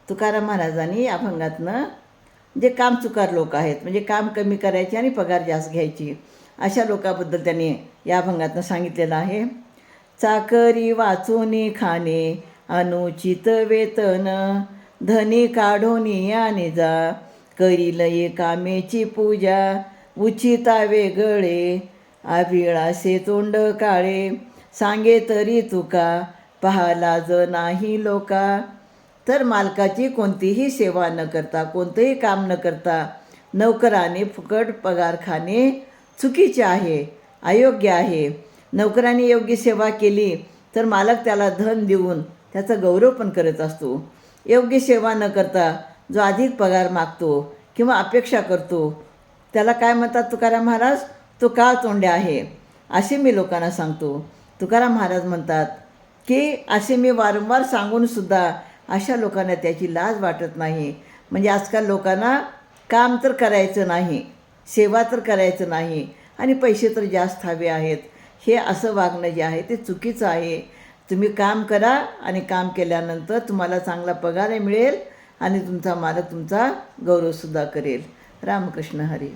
तुकाराम महाराजांनी या अभंगातनं जे कामचुकार लोक आहेत, म्हणजे काम कमी करायचे आणि पगार जास्त घ्यायची, अशा लोकांबद्दल त्यांनी या अभंगातनं सांगितलेलं आहे. चाकरी वाचूनी खाणे अनुचित वेतन, धनी काढून आणि जा, करील ये कामेची पूजा, उचिता वेगळे अभिळासे तोंड काळे, सांगे तरी तुका पाहाला ज नाही लोका. तर मालकाची कोणतीही सेवा न करता, कोणतंही काम न करता नोकराने फुकट पगार खाणे चुकीचे आहे, अयोग्य आहे. नोकराने योग्य सेवा केली तर मालक त्याला धन देऊन त्याचा गौरव पण करत असतो. योग्य सेवा न करता जो अधिक पगार मागतो किंवा अपेक्षा करतो त्याला काय म्हणतात तुकाराम महाराज? तो काळ तोंड्या आहे, असे मी लोकांना सांगतो. तुकाराम महाराज म्हणतात की असे मी वारंवार सांगूनसुद्धा अशा लोकांना त्याची लाज वाटत नाही. म्हणजे आजकाल लोकांना काम तर करायचं नाही, सेवा तर करायचं नाही आणि पैसे तर जास्त हवे आहेत. हे असं वागणं जे आहे ते चुकीचं आहे. तुम्ही काम करा आणि काम केल्यानंतर तुम्हाला चांगला पगारही मिळेल आणि तुमचा मालक तुमचा गौरवसुद्धा करेल. रामकृष्ण हरी.